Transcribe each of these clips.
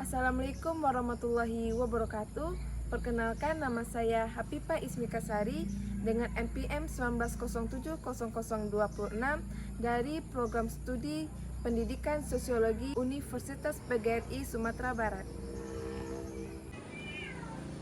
Assalamualaikum warahmatullahi wabarakatuh. Perkenalkan, nama saya Hapipah Ismikasari dengan NPM 19070026 dari Program Studi Pendidikan Sosiologi Universitas PGRI Sumatera Barat.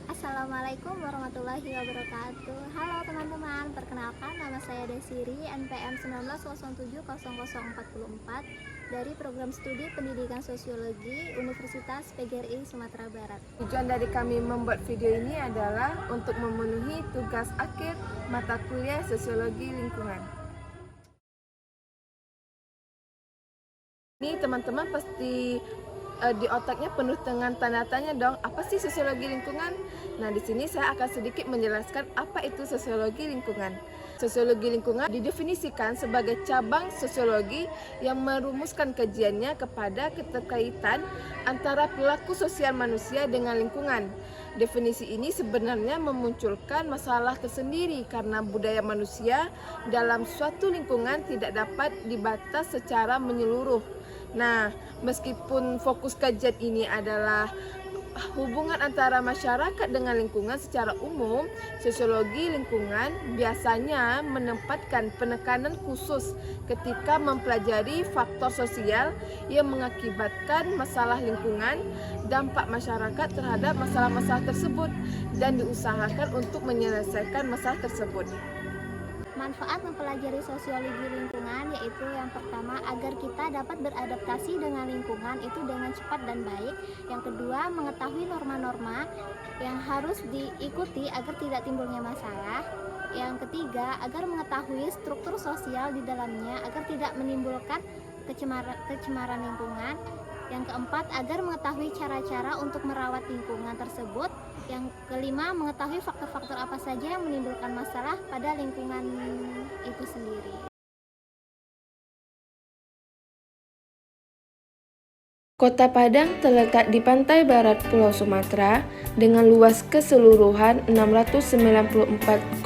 Assalamualaikum warahmatullahi wabarakatuh. Halo teman-teman, perkenalkan nama saya Desiri, NPM 19070044 dari Program Studi Pendidikan Sosiologi Universitas PGRI Sumatera Barat. Tujuan dari kami membuat video ini adalah untuk memenuhi tugas akhir mata kuliah Sosiologi Lingkungan. Ini teman-teman pasti di otaknya penuh dengan tanda tanya dong, apa sih sosiologi lingkungan? Nah, di sini saya akan sedikit menjelaskan apa itu sosiologi lingkungan. Sosiologi lingkungan didefinisikan sebagai cabang sosiologi yang merumuskan kajiannya kepada keterkaitan antara perilaku sosial manusia dengan lingkungan. Definisi ini sebenarnya memunculkan masalah tersendiri karena budaya manusia dalam suatu lingkungan tidak dapat dibatas secara menyeluruh. Nah, meskipun fokus kajian ini adalah hubungan antara masyarakat dengan lingkungan secara umum, sosiologi lingkungan biasanya menempatkan penekanan khusus ketika mempelajari faktor sosial yang mengakibatkan masalah lingkungan, dampak masyarakat terhadap masalah-masalah tersebut, dan diusahakan untuk menyelesaikan masalah tersebut. Manfaat mempelajari sosiologi lingkungan yaitu yang pertama, agar kita dapat beradaptasi dengan lingkungan itu dengan cepat dan baik. Yang kedua, mengetahui norma-norma yang harus diikuti agar tidak timbulnya masalah. Yang ketiga, agar mengetahui struktur sosial di dalamnya agar tidak menimbulkan kecemaran lingkungan. Yang keempat, agar mengetahui cara-cara untuk merawat lingkungan tersebut. Yang kelima, mengetahui faktor-faktor apa saja yang menimbulkan masalah pada lingkungan itu sendiri. Kota Padang terletak di pantai barat Pulau Sumatera dengan luas keseluruhan 694,96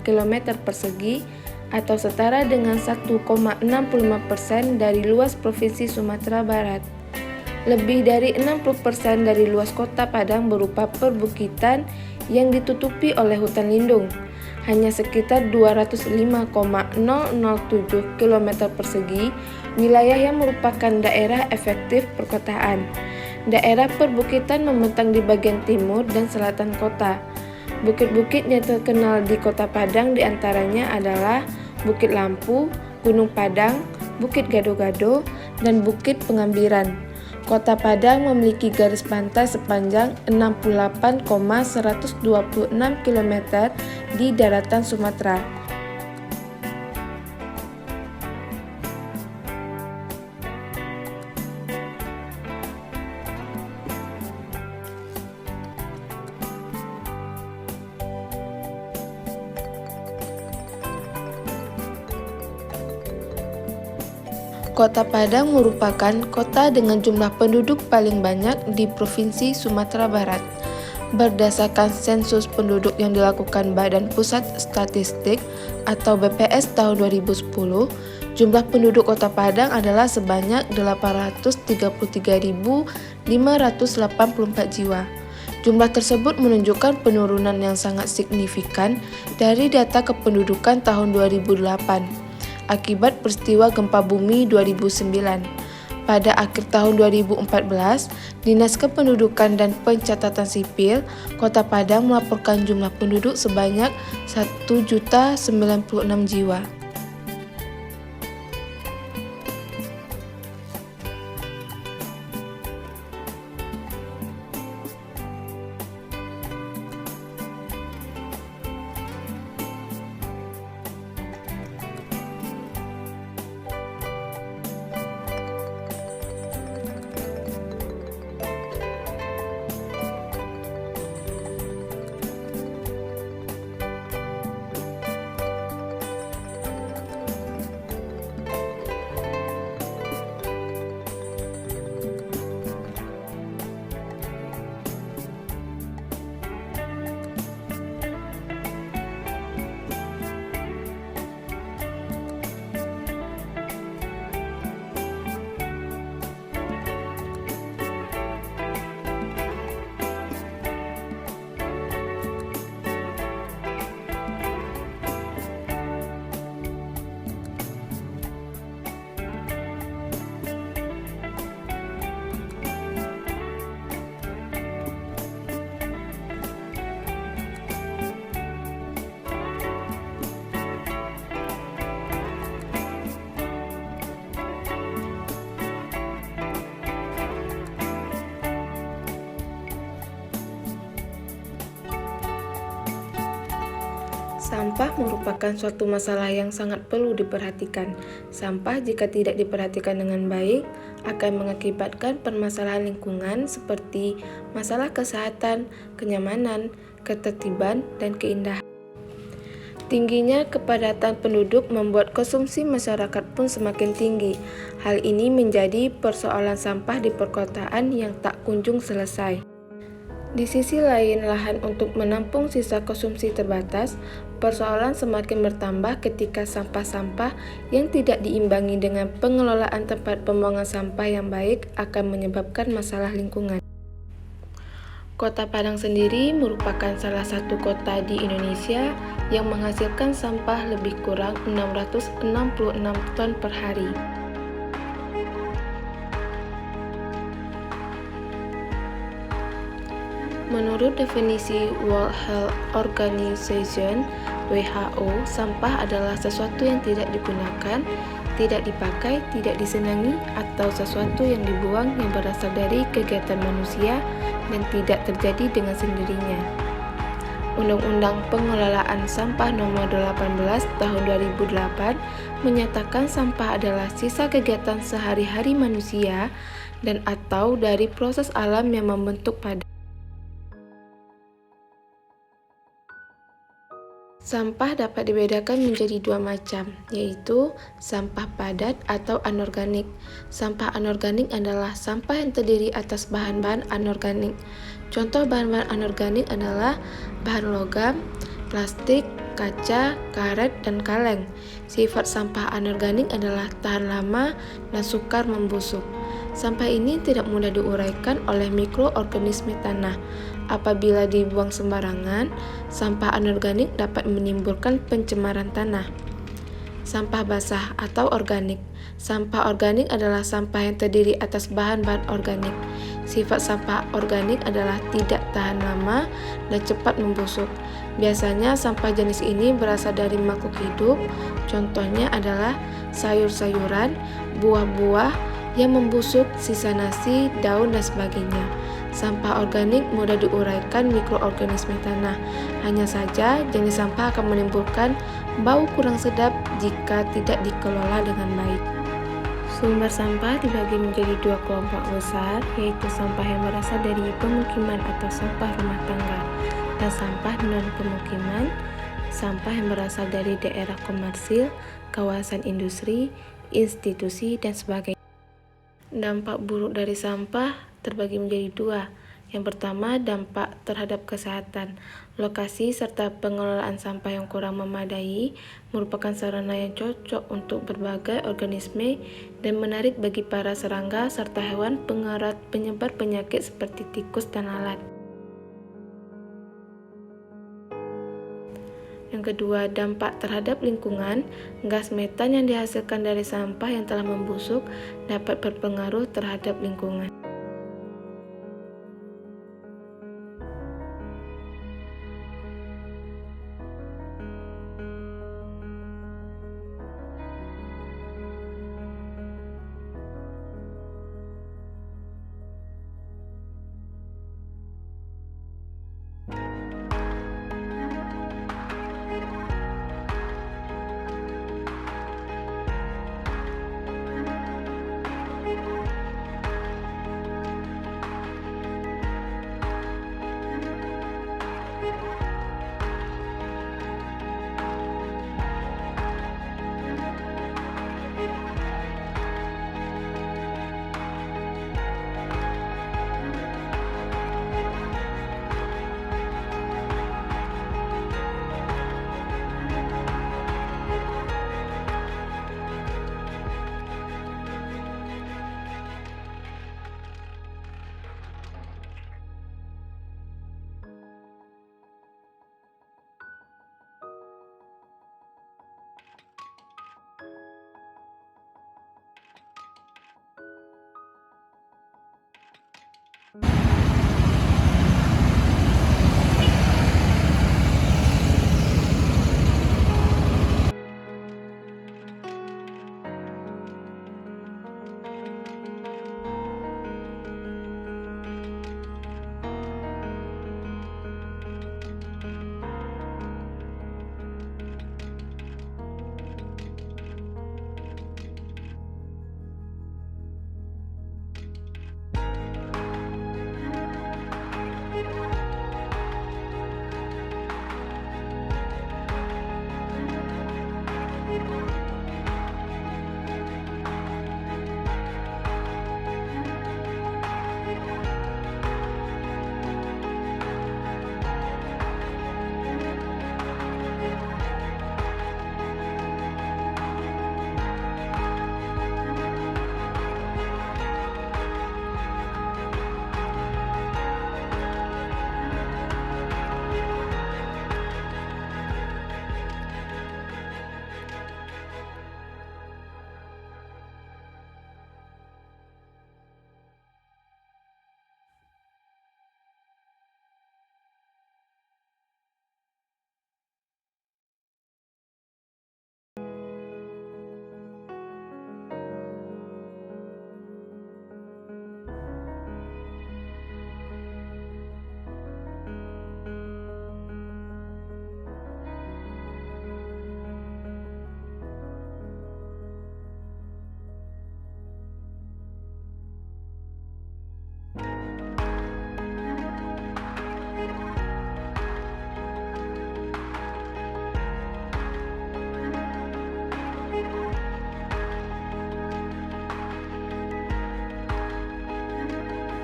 km persegi atau setara dengan 1,65% dari luas Provinsi Sumatera Barat. Lebih dari 60% dari luas Kota Padang berupa perbukitan yang ditutupi oleh hutan lindung. Hanya sekitar 205,007 km persegi wilayah yang merupakan daerah efektif perkotaan. Daerah perbukitan membentang di bagian timur dan selatan kota. Bukit-bukit yang terkenal di Kota Padang diantaranya adalah Bukit Lampu, Gunung Padang, Bukit Gado-Gado, dan Bukit Pengambiran. Kota Padang memiliki garis pantai sepanjang 68,126 km di daratan Sumatera. Kota Padang merupakan kota dengan jumlah penduduk paling banyak di Provinsi Sumatera Barat. Berdasarkan sensus penduduk yang dilakukan Badan Pusat Statistik atau BPS tahun 2010, jumlah penduduk Kota Padang adalah sebanyak 833.584 jiwa. Jumlah tersebut menunjukkan penurunan yang sangat signifikan dari data kependudukan tahun 2008. Akibat peristiwa gempa bumi 2009. Pada akhir tahun 2014, Dinas Kependudukan dan Pencatatan Sipil Kota Padang melaporkan jumlah penduduk sebanyak 1.096 jiwa. Sampah merupakan suatu masalah yang sangat perlu diperhatikan. Sampah jika tidak diperhatikan dengan baik akan mengakibatkan permasalahan lingkungan seperti masalah kesehatan, kenyamanan, ketertiban, dan keindahan. Tingginya kepadatan penduduk membuat konsumsi masyarakat pun semakin tinggi. Hal ini menjadi persoalan sampah di perkotaan yang tak kunjung selesai. Di sisi lain, lahan untuk menampung sisa konsumsi terbatas. Persoalan semakin bertambah ketika sampah-sampah yang tidak diimbangi dengan pengelolaan tempat pembuangan sampah yang baik akan menyebabkan masalah lingkungan. Kota Padang sendiri merupakan salah satu kota di Indonesia yang menghasilkan sampah lebih kurang 666 ton per hari. Menurut definisi World Health Organization (WHO), sampah adalah sesuatu yang tidak digunakan, tidak dipakai, tidak disenangi, atau sesuatu yang dibuang yang berasal dari kegiatan manusia dan tidak terjadi dengan sendirinya. Undang-Undang Pengelolaan Sampah Nomor 18 Tahun 2008 menyatakan sampah adalah sisa kegiatan sehari-hari manusia dan atau dari proses alam yang membentuk padat. Sampah dapat dibedakan menjadi dua macam, yaitu sampah padat atau anorganik. Sampah anorganik adalah sampah yang terdiri atas bahan-bahan anorganik. Contoh bahan-bahan anorganik adalah bahan logam, plastik, kaca, karet, dan kaleng. Sifat sampah anorganik adalah tahan lama dan sukar membusuk. Sampah ini tidak mudah diuraikan oleh mikroorganisme tanah. Apabila dibuang sembarangan, sampah anorganik dapat menimbulkan pencemaran tanah. Sampah basah atau organik. Sampah organik adalah sampah yang terdiri atas bahan-bahan organik. Sifat sampah organik adalah tidak tahan lama dan cepat membusuk. Biasanya sampah jenis ini berasal dari makhluk hidup. Contohnya adalah sayur-sayuran, buah-buah yang membusuk, sisa nasi, daun, dan sebagainya. Sampah organik mudah diuraikan mikroorganisme tanah. Hanya saja jenis sampah akan menimbulkan bau kurang sedap jika tidak dikelola dengan baik. Sumber sampah dibagi menjadi dua kelompok besar, yaitu sampah yang berasal dari pemukiman atau sampah rumah tangga, dan sampah non-pemukiman, sampah yang berasal dari daerah komersil, kawasan industri, institusi, dan sebagainya. Dampak buruk dari sampah terbagi menjadi dua. Yang pertama, dampak terhadap kesehatan. Lokasi serta pengelolaan sampah yang kurang memadai merupakan sarana yang cocok untuk berbagai organisme dan menarik bagi para serangga serta hewan pengerat penyebar penyakit seperti tikus dan lalat. Yang kedua, dampak terhadap lingkungan. Gas metan yang dihasilkan dari sampah yang telah membusuk dapat berpengaruh terhadap lingkungan.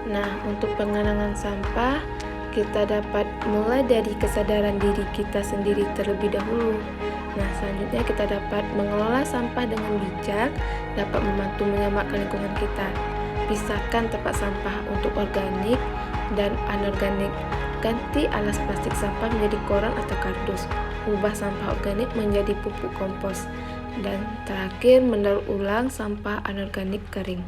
Nah, untuk pengenangan sampah, kita dapat mulai dari kesadaran diri kita sendiri terlebih dahulu. Nah, selanjutnya kita dapat mengelola sampah dengan bijak, dapat membantu menyelamatkan lingkungan kita. Pisahkan tempat sampah untuk organik dan anorganik. Ganti alas plastik sampah menjadi koran atau kardus. Ubah sampah organik menjadi pupuk kompos. Dan terakhir, mendaur ulang sampah anorganik kering.